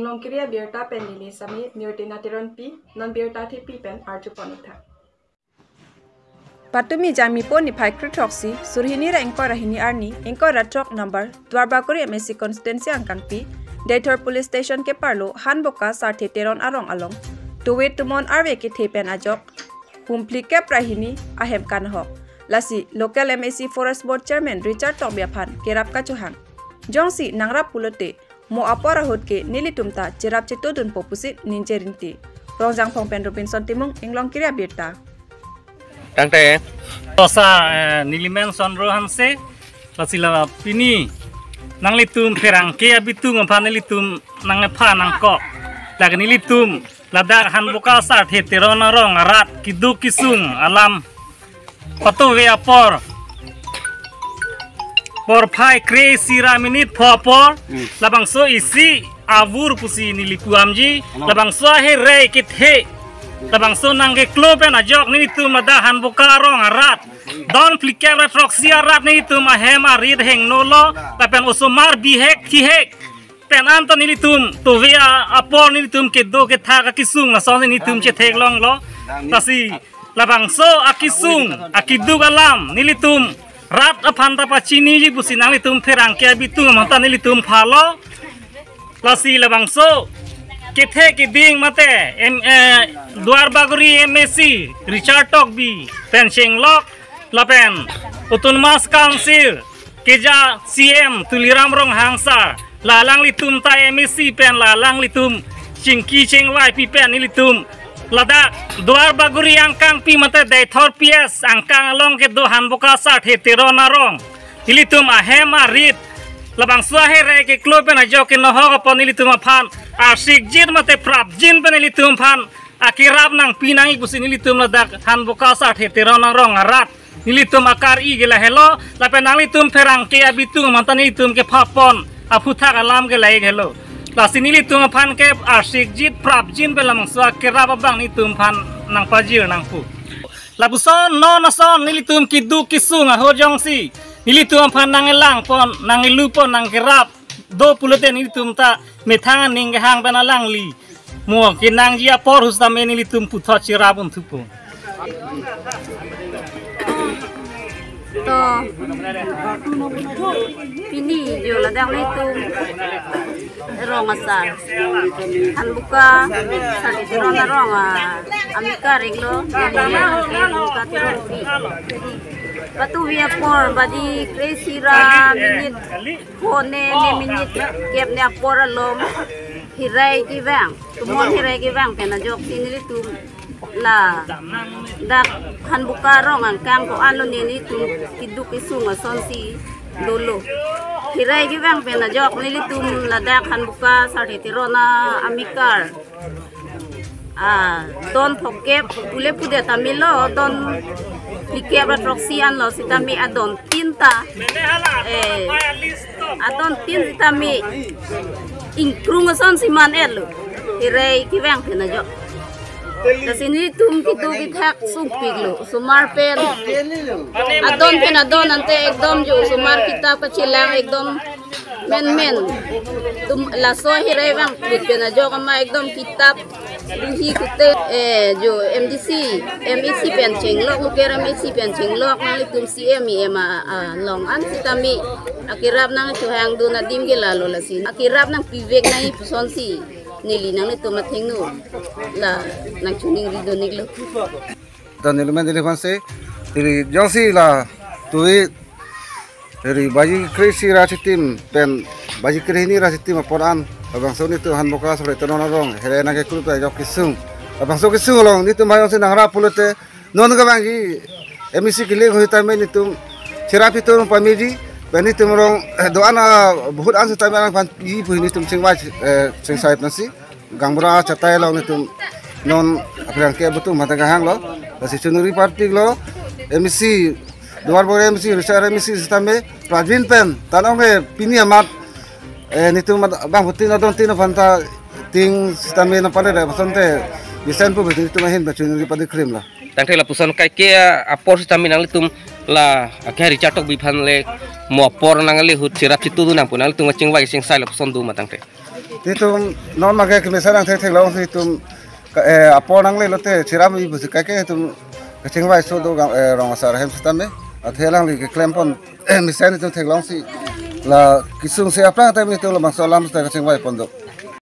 Inglong Kiria Birta Penili Sami Newtina Tiron P Non Birta Tipi Pen Arjuponita Patumi Jami Poni Pai Kritroxi Surhini Ra Engkor Rahini Arni Engkor Ratrok number Dwarbakuri MSC Constituency Angkang P Dator Police Station ke Parlo Hanboka Sarte Teron Arong Along Tuwit Tumon Arwe ke Tepen Ajok Pumpli ke Prahini Ahem Kanhok Lasi Local MSC Forest Board Chairman Richard Tokbiapan Kerap Kacuhang Jongsi Nangrap Pulote Mo apora hotke nili tumta jerap cetodun popusit ninjerinti. Rongjang Pongpen Robinson Timung Inglong Kiria Birta. Tangte. Tosa nilimen sonro hanse lasila pini nang litum perangke abitu ngaphan litum nang pha nang ko. Lag nilitum ladak han buka sa theteron rong rat kidu kisung alam patu we apor por phai kre sira minit phopor labang so isi avur pusi niliku amji labang so he re kithe labang so nange klopen ajok ni tu madahan bukarong arat don flikera proxy arat ni tu mahema rid heng nolo lapen osomar bihek kihek pen anto nilitum to via apor nilitum ke do ke tha ka kisung na so nilitum che thek long lo tasi labang so akisung akidu galam nilitum Rat apanta pacini ji businang litum ferang kia bitung mantan litum phalo lasi labangso kethe kiding mate Dwarbakuri MSC Richard Tokbi pencheng lok lapen Autonomous Council keja CM Tuliram Rong Hangsa lalang litum ta MSC pen lalang litum cingki cengwai pi pen litum Lada Dwarbakuri angkang pi mate Dator PS angkang along ke do hanboka sa theteron arong ilitum ahem arit labang swahe re ke klopen ajo ke noho pon ilitum phan asik jin mate prap jin pen ilitum phan akirap nang pinang ikusin ilitum lada hanboka sa theteron arong arat ilitum akar i gela hello lapen nang ilitum ferang ke abitung mantan ilitum ke phapon aputhak alam ke lai hello Lasi nili tumpan ke asik jit prap jin belamang swa kerap bang ni tumpan nang pajir nang pu. Labuson no nason nili tum kidu kisung ahor jongsi nili tumpan nang elang pon nang ilupon nang kerap do puluten nili tumta methangan ning hang benalang li mo kinang jia por hustame nili tum putho cirabun thupu. To pini jo ladang litum rong asar han buka sari tiron rong amika reglo buka tiron pi batu via por badi kresira minit kone ne minit kep ne por lom hirai ki bang tumon hirai ki bang pena jok tinili tum la dak han buka rong angkang ko alo ni tu kiduk isung sonsi dolo hirai gi bang pena jok nili tum la dak han buka sari tirona amikar don phokep pule pude tamilo don likebra proxian lo sitami adon tinta adon tintami ingkrung sonsi man elo hirai gi bang pena jok Kasini tum kitu kithak sumpiglo sumar pen adon pen adon ante ekdom jo sumar kitab kachilang ekdom men tum laso hirai bang pen ajo kama ekdom kitab duhi kute jo MDC MEC pen chenglok luker MEC pen chenglok nang tum CM ema long an sitami akirap nang chuhang du nadim gelalo lasin akirap nang pivek nai pusonsi nili nang itu mating nu la nang chuning rido niglo dan elemen elefanse dari jongsi la tui dari baji kresi rasitim pen baji krehini rasitim aporan abang so ni tu han boka sore tonon rong here na ke kru ta jok kisung abang so kisung long ni tu mayo se nangra pulote non ga bangi emisi kile hoita me ni tu cherapi tu pamiji Bani tumorong doana buhut an sutai marang pan i buhi ni tum singwai singsai nasi gangbra chatai lo ni tum non aprang ke butu mataga hang lo lasi chunuri party lo MC Dwarbakuri MC Richard MC sistame Prajin pen tanong me pini amat ni tum bang butin adon tin fanta ting sistame na pare basante desain pu butin tum hin chunuri party krim la Tangte la pusan kai ke apor sistame nang litum la akhir Richard Tokbi phan le mo por nang le hut sirap situ nang punal tung chingwai sing sai la pusan du matangte Itu non makai kemisaran tek long itu apa nang le lote ciram ibu sekake itu kecing wai so do rong asar hem stan me athelang li klem pon misan itu tek long si la kisung se apa tapi itu lo bangsa lam tek kecing wai pondok